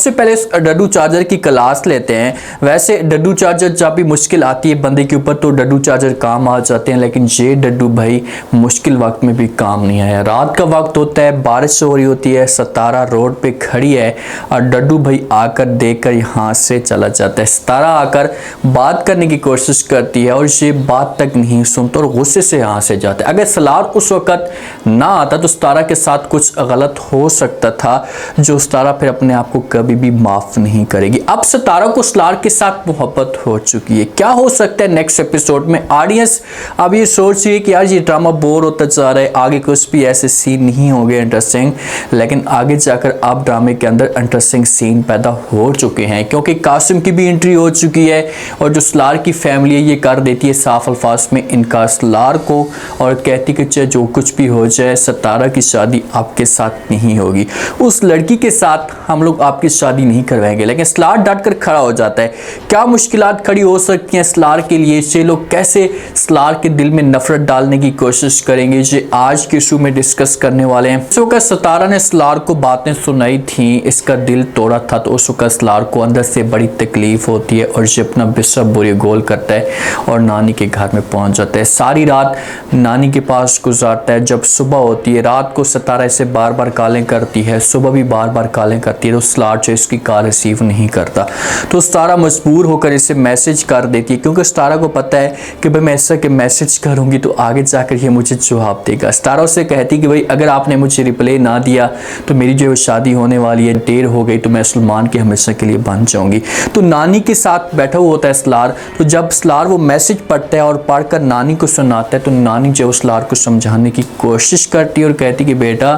सबसे पहले इस डड्डू चार्जर की क्लास लेते हैं। वैसे डड्डू चार्जर जब भी मुश्किल आती है बंदे के ऊपर तो डड्डू चार्जर काम आ जाते हैं, लेकिन ये डड्डू भाई मुश्किल वक्त में भी काम नहीं आया। रात का वक्त होता है, बारिश हो रही होती है, सितारा रोड पे खड़ी है और डड्डू भाई आकर देखकर यहाँ से चला जाता है। सितारा आकर बात करने की कोशिश करती है और ये बात तक नहीं सुनता और गुस्से से यहाँ से जाता है। अगर सलार उस वक्त ना आता तो सितारा के साथ कुछ गलत हो सकता था, जो सितारा फिर अपने आप को कभी भी माफ नहीं करेगी। अब सितारा को सलार के साथ मोहब्बत हो चुकी है। क्या हो सकता है नेक्स्ट एपिसोड में? ऑडियंस अब ये सोच रही है कि यार ये ड्रामा बोर होता जा रहा है, आगे कुछ भी ऐसे सीन नहीं होंगे इंटरेस्टिंग, लेकिन आगे जाकर अब ड्रामे के अंदर इंटरेस्टिंग सीन पैदा हो चुके हैं, क्योंकि कासिम की भी एंट्री हो चुकी है और जो सलार की फैमिली है ये कर देती है साफ अल्फाज में इनकार सलार को और कहती कि चाहे जो कुछ भी हो जाए सितारा की शादी आपके साथ नहीं होगी, उस लड़की के साथ हम लोग आपकी शादी नहीं करवाएंगे। लेकिन सलार डट कर खड़ा हो जाता है। क्या मुश्किलात खड़ी हो सकती हैं सलार के लिए? ये लोग कैसे सलार के दिल में नफरत डालने की कोशिश करेंगे, ये आज के शो में डिस्कस करने वाले हैं। इस वक्त सितारा ने सलार को बातें सुनाई थी, इसका दिल तोड़ा था, तो उस वक्त सलार को अंदर से बड़ी तकलीफ होती है और ये अपना बिस्सा बुरी गोल करता है और नानी के घर में पहुंच जाता है। सारी रात नानी के पास गुजारता है। जब सुबह होती है, रात को सितारा इसे बार बार कॉलें करती है, सुबह भी बार बार कॉलें करती है, तो सलार जो इसकी कॉल रिसीव नहीं करता, तो सितारा मजबूर होकर इसे मैसेज कर देती है, क्योंकि सितारा को पता है कि भाई मैं ऐसा कि मैसेज करूंगी तो आगे जाकर ये मुझे जवाब देगा। सितारा उससे कहती है कि भाई अगर आपने मुझे रिप्लाई ना दिया तो मेरी जो शादी होने वाली है, देर हो गई तो मैं सलमान के हमेशा के लिए बन जाऊंगी। तो नानी के साथ बैठा हुआ होता है सलार, तो जब सलार वो मैसेज पढ़ता है और पढ़कर नानी को सुनाता है तो नानी जो सलार को समझाने की कोशिश करती है और कहती कि बेटा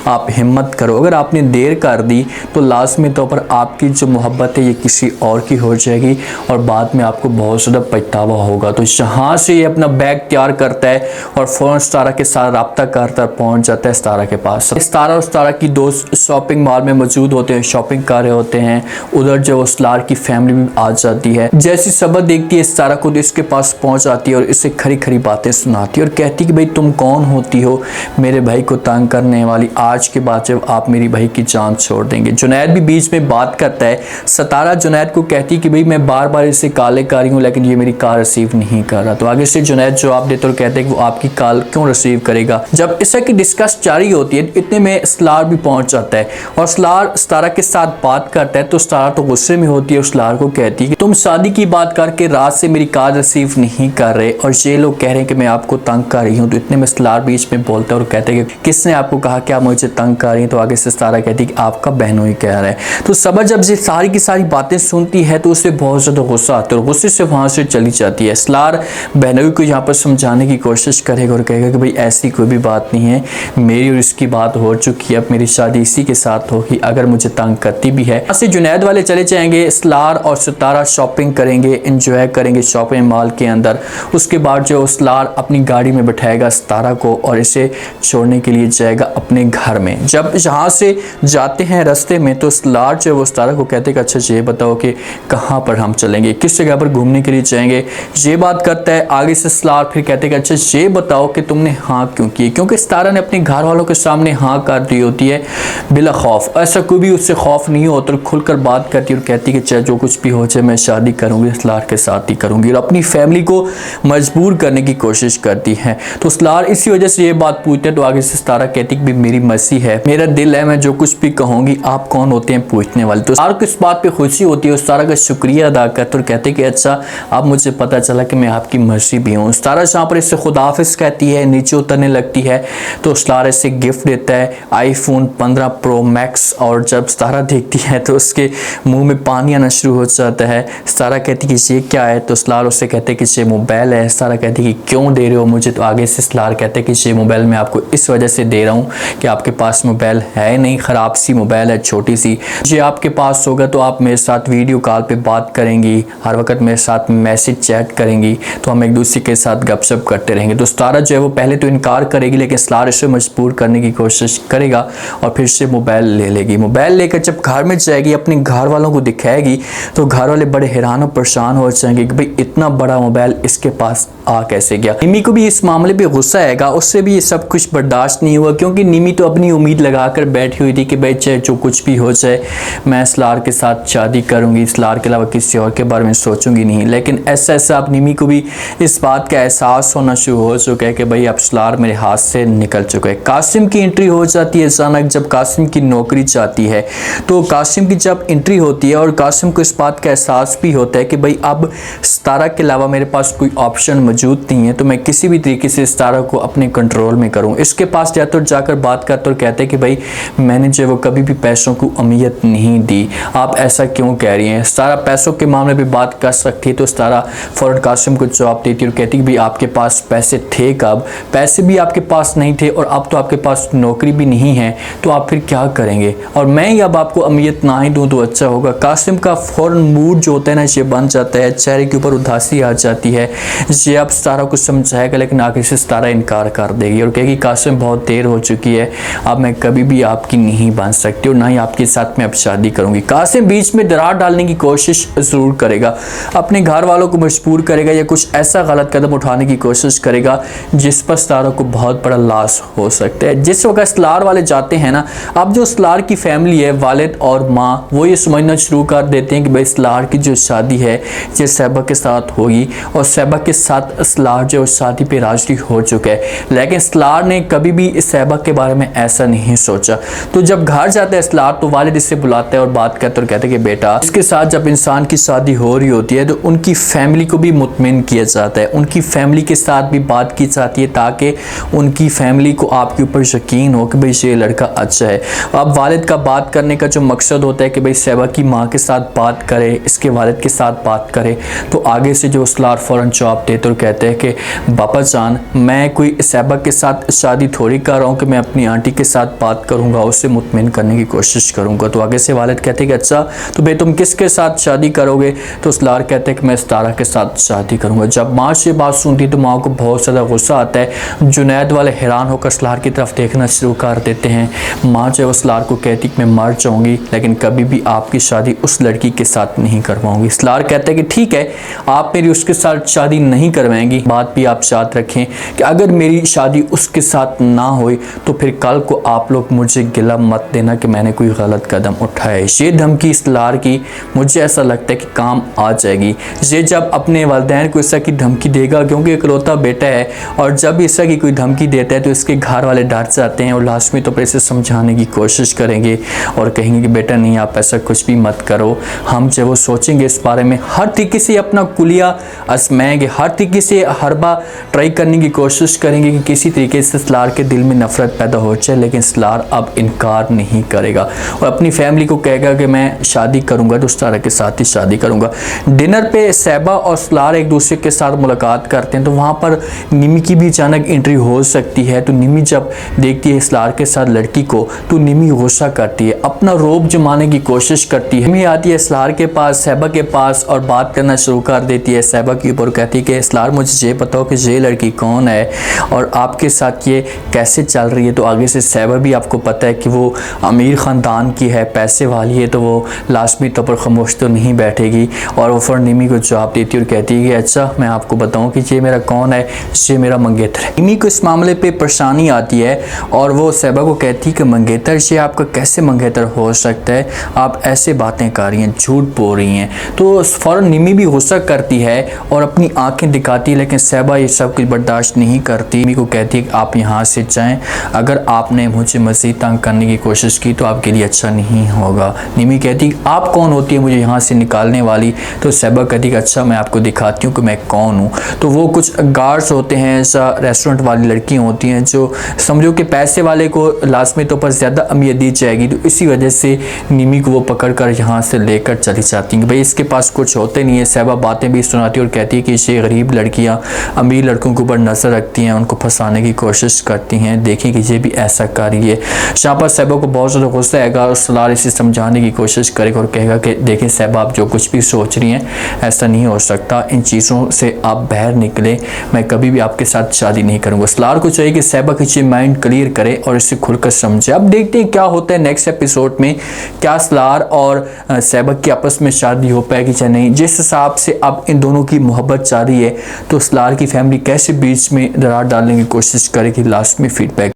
आप हिम्मत करो, अगर आपने देर कर दी तो लाजमी तौर पर आपकी जो मोहब्बत है ये किसी और की हो जाएगी और बाद में आपको बहुत ज़्यादा पछतावा होगा। तो यहाँ से ये अपना बैग तैयार करता है और फ़ौरन सितारा के साथ रब्ता करता पहुँच जाता है सितारा के पास। सितारा और सितारा की दोस्त शॉपिंग मॉल में मौजूद होते हैं, शॉपिंग कर रहे होते हैं। उधर जो सलार की फैमिली भी आ जाती है। जैसी सबक देखती है सितारा खुद इसके पास पहुँच आती है और इसे खरी खरी बातें सुनाती है और कहती कि भाई तुम कौन होती हो मेरे भाई को तंग करने वाली, आज के बाद जब आप मेरी भाई की जान छोड़ देंगे। जुनैद भी बीच में बात करता है। सितारा जुनैद को कहती कि भाई मैं बार बार इसे कॉल कर रही हूँ लेकिन ये मेरी कॉल रिसीव नहीं कर रहा, तो आगे से जुनैद जवाब देते और कहते हैं कि वो आपकी कॉल क्यों रिसीव करेगा। जब इसे की डिस्कस जारी होती है इतने में सलार भी पहुंच जाता है और सलार सितारा के साथ बात करता है, तो सितारा तो गुस्से में होती है, सलार को कहती है कि तुम शादी की बात करके रात से मेरी कॉल रिसीव नहीं कर रहे और ये लोग कह रहे हैं कि मैं आपको तंग कर रही हूँ। तो इतने में सलार बीच में बोलता है और कहते हैं कि किसने आपको कहा कि आप मुझे तंग कर रही हैं? तो आगे से सितारा कहती है कि आपका बहनों ही कह रहा है। तो सबर जब ये सारी की सारी बातें सुनती है तो उसे बहुत ज़्यादा गुस्सा आता है और गुस्से से वहाँ से चली जाती है। सलार बहनोई को यहाँ पर समझाने की कोशिश करेगा और कहेगा कि भाई ऐसी कोई भी बात नहीं है, मेरी और इसकी बात हो चुकी है, अब मेरी शादी इसी के साथ होगी अगर मुझे तंग करती भी है। ऐसे जुनैद वाले चले जाएंगे, सलार और सितारा शॉपिंग करेंगे, इंजॉय करेंगे शॉपिंग मॉल के अंदर। उसके बाद जो सलार अपनी गाड़ी में बैठाएगा सितारा को और इसे छोड़ने के लिए जाएगा अपने घर में। जब यहाँ से जाते हैं रास्ते में तो सलार जो वो सितारा को कहते हैं कि अच्छा ये बताओ कि कहाँ पर हम चलेंगे, किस जगह पर घूमने के लिए जाएंगे। ये बात करता है। आगे से सलार फिर कहते हैं कि अच्छा ये बताओ कि तुमने हाँ क्यों की, क्योंकि सितारा ने अपने घर वालों के सामने हाँ कर दी होती है बिला खौफ, ऐसा कोई भी उससे खौफ नहीं होता, खुलकर बात करती है और कहती है कि चाहे जो कुछ भी हो जाए मैं शादी करूंगी सलार के साथ ही करूंगी और अपनी फैमिली को मजबूर करने की कोशिश करती है। तो सलार इसी वजह से ये बात पूछते हैं, तो आगे से सितारा कहती है कि मेरी मर्जी है, मेरा दिल है, मैं जो कुछ भी कहूंगी, आप कौन होते हैं पूछने वाले। तो सितारा को इस बात पे खुशी होती है, सितारा का शुक्रिया अदा करते और कहते कि अच्छा अब मुझे पता चला कि मैं आपकी मर्जी भी हूँ। सितारा जहाँ पर इससे खुदाफिज कहती है, नीचे उतरने लगती है, तो सितारा इसे गिफ्ट देता है आईफोन 15 प्रो मैक्स और जब सितारा देखती है तो उसके मुंह में पानी आना शुरू हो जाता है। सितारा कहती कि ये क्या है, तो सितारा उससे कहते कि ये मोबाइल है। सितारा कहती कि क्यों दे रहे हो मुझे, तो आगे से सितारा कहते कि ये मोबाइल मैं आपको इस वजह से दे रहा हूँ कि आपके पास मोबाइल है नहीं, ख़राब सी मोबाइल है, छोटी सी, ये आपके पास होगा तो आप मेरे साथ वीडियो कॉल पे बात करेंगी, हर वक्त मेरे साथ मैसेज चैट करेंगी, तो हम एक दूसरे के साथ गपशप करते रहेंगे। तो सितारा जो है वो पहले तो इनकार करेगी, लेकिन सितारा इसे मजबूर करने की कोशिश करेगा और फिर से मोबाइल ले लेगी। मोबाइल लेकर जब घर में जाएगी अपने घर वालों को दिखाएगी तो घर वाले बड़े हैरान और परेशान हो जाएंगे कि भाई इतना बड़ा मोबाइल इसके पास आ कैसे गया। निमी को भी इस मामले पे गुस्सा आएगा, उससे भी ये सब कुछ बर्दाश्त नहीं हुआ, क्योंकि निमी तो अपनी उम्मीद लगाकर बैठी हुई थी कि भाई चाहे जो कुछ भी हो जाए मैं सलार के साथ शादी करूंगी, सलार के अलावा किसी और के बारे में सोचूंगी नहीं। लेकिन ऐसा ऐसा अब निमी को भी इस बात का एहसास होना शुरू हो चुका है कि भाई अब सलार मेरे हाथ से निकल चुका है। कासिम की एंट्री हो जाती है अचानक, जब कासिम की नौकरी चाहती है तो कासिम की जब एंट्री होती है और कासिम को इस बात का एहसास भी होता है कि भाई अब सितारा के अलावा मेरे पास कोई ऑप्शन मौजूद नहीं है, तो मैं किसी भी तरीके से सितारा को अपने कंट्रोल में करूं। इसके पास जाकर बात करते और कहते हैं कि भाई मैंने जो वो कभी भी पैसों को अहमियत नहीं दी, आप ऐसा क्यों कह रही हैं। सितारा पैसों के मामले में बात कर सकती है तो सितारा फौरन कासिम को जवाब देती है और कहती है भाई आपके पास पैसे थे कब, पैसे भी आपके पास नहीं थे और अब तो आपके पास नौकरी भी नहीं है, तो आप फिर क्या करेंगे, और मैं ही अब आपको अहमियत ना ही दूं तो अच्छा होगा। कासिम का फौरन मूड जो होता है ना ये बन जाता है, चेहरे के ऊपर उदासी आ जाती है। ये अब सितारा को समझाएगा लेकिन आगे से सितारा इनकार कर देगी और कहेगी कासिम बहुत देर हो चुकी है, अब मैं कभी भी आपकी नहीं बन सकती और ना ही आपके साथ मैं अब शादी करूंगी। कासिम बीच में दरार डालने की कोशिश जरूर करेगा, अपने घर वालों को मजबूर करेगा या कुछ ऐसा गलत कदम उठाने की कोशिश करेगा जिस पर सितारा को बहुत बड़ा लॉस हो सकता है। जिस वक्त सलार वाले जाते हैं ना, अब जो सलार की फैमिली है, वालिद और माँ, वो ये समझना शुरू कर देते हैं कि भाई सलार की जो शादी है ये सैबा के साथ होगी और सैबा के साथ सलार जो शादी पे राजी हो चुका है। लेकिन सलार ने कभी भी इस सैबा के बारे में ऐसा नहीं सोचा। तो जब घर जाता है सलार तो वालिद इसे बुलाता है और बात करते और कहते हैं कि बेटा, इसके साथ जब इंसान की शादी हो रही होती है तो उनकी फैमिली को भी मुतमिन किया जाता है, उनकी फैमिली के साथ भी बात की जाती है ताकि उनकी फैमिली को आपके ऊपर यकीन हो कि भाई ये लड़का अच्छा है। अब वालिद का बात करने का जो मकसद होता है कि भाई सैबा की माँ के साथ बात करे, इसके वालिद के साथ बात करे, तो आगे से जो सलार फौरन जवाब देते और कहते हैं कि बाबा जान, मैं कोई सैबा के साथ शादी थोड़ी कर रहा हूँ कि मैं अपनी आंटी के साथ बात करूँगा, उससे मुतमिन करने की कोशिश करूँगा। तो आगे से वालिद कहते हैं कि अच्छा तो भाई तुम किसके साथ शादी करोगे, तो सलार कहते हैं कि मैं सितारा के साथ शादी करूँगा। जब माँ से बात सुनती तो माँ को बहुत ज़्यादा गुस्सा आता है। जुनैद वाले हैरान होकर सलार की तरफ देखना शुरू कर देते हैं। माँ जो है सलार को कहती कि मैं मर जाऊँगी लेकिन कभी भी आपकी शादी उस लड़की के साथ नहीं करवाऊँगी। सलार कहते हैं कि ठीक है, आप मेरी उसके साथ शादी नहीं करवाएंगी, बात भी आप याद रखें कि अगर मेरी शादी उसके साथ ना हुई तो फिर कल को आप लोग मुझे गिला मत देना कि मैंने कोई गलत कदम उठाया। ये धमकी सलार की मुझे ऐसा लगता है कि काम आ जाएगी। ये जब अपने वालिदैन को इस तरह की धमकी देगा, क्योंकि इकलौता बेटा है और जब इस तरह की कोई धमकी देता है तो इसके घर वाले डर जाते हैं और लास्ट में तो फिर इसे समझाने की कोशिश करेंगे और कहेंगे कि बेटा नहीं, आप ऐसा कुछ भी मत करो। हम जब वो सोचेंगे इस बारे में, हर तरीके से अपना कुलिया आजमाएंगे, हर तरीके से हरबा ट्राई करने की कोशिश करेंगे कि किसी तरीके से सलार के दिल में नफरत पैदा हो जाए, लेकिन सलार अब इनकार नहीं करेगा और अपनी फैमिली को कहेगा कि मैं शादी करूंगा तो सितारा के साथ ही शादी करूंगा। डिनर पे सैबा और सलार एक दूसरे के साथ मुलाकात करते हैं तो वहाँ पर निमी की भी अचानक एंट्री हो सकती है। तो निमी जब देखती है सलार के साथ लड़की को तो निमी गुस्सा करती है, अपना रोब जमाने की कोशिश करती है। निमी आती है सलार के पास, सैबा के पास और बात करना शुरू कर देती है सैबा के ऊपर। कहती है कि सलार मुझे ये बताओ कि ये लड़की कौन है और आपके साथ ये कैसे चल रही है। तो आगे से सैबा भी आपको पता है कि वो अमीर ख़ानदान की है, पैसे वाली है, तो वो लाजमी तौर पर खामोश तो नहीं बैठेगी और वो फौरन निमी को जवाब देती है और कहती है कि अच्छा मैं आपको बताऊं कि ये मेरा कौन है, ये मेरा मंगेतर है। निमी को इस मामले पे परेशानी आती है और वो सैबा को कहती है कि मंगेतर, ये आपका कैसे मंगेतर हो सकता है, आप ऐसे बातें कर रही हैं, झूठ बोल रही हैं। तो फौरन निमी भी गुस्सा करती है और अपनी आंखें दिखाती है, लेकिन सैबा ये सब कुछ बर्दाश्त नहीं करती। निमी को कहती है कि आप यहाँ से जाएं, अगर आपने मुझे मज़ीद तंग करने की कोशिश की तो आपके लिए अच्छा नहीं होगा। निमी कहती है आप कौन होती है मुझे यहाँ से निकालने वाली। तो सैबा कहती है अच्छा मैं आपको दिखाती हूँ कि मैं कौन हूँ। तो वो कुछ गार्ड्स होते हैं, ऐसा रेस्टोरेंट वाली लड़कियाँ होती हैं जो समझो कि पैसे वाले को लाजमी तौर पर ज़्यादा अहमियत दी जाएगी, तो इसी वजह से निमी को वो पकड़ कर यहाँ से लेकर चली जाती हैं। भाई इसके पास कुछ होते नहीं है। सैबा बातें भी सुनाती है और कहती है कि ये गरीब लड़कियाँ अमीर लड़कों के ऊपर नज़र रखती हैं, उनको फंसाने की कोशिश करती हैं, देखें कि ये भी ऐसा कर रही है। यहाँ पर सैबा को बहुत ज़्यादा गुस्सा आएगा और सलार इसे समझाने की कोशिश करेगा और कहेगा कि देखें सैबा आप जो कुछ भी सोच रही हैं ऐसा नहीं हो सकता, इन चीज़ों से आप बाहर निकले, मैं कभी भी आपके साथ शादी नहीं करूँगा। सलार को चाहिए कि सैबा की माइंड क्लियर करे और इसे खुलकर समझे। अब देखते हैं क्या होता है नेक्स्ट एपिसोड में, क्या सलार और सैबा की आपस में शादी हो पाएगी या नहीं। जिस हिसाब से अब इन दोनों की मोहब्बत जारी है तो सलार की फैमिली कैसे बीच में दरार डालने की कोशिश करेगी, लास्ट में फीडबैक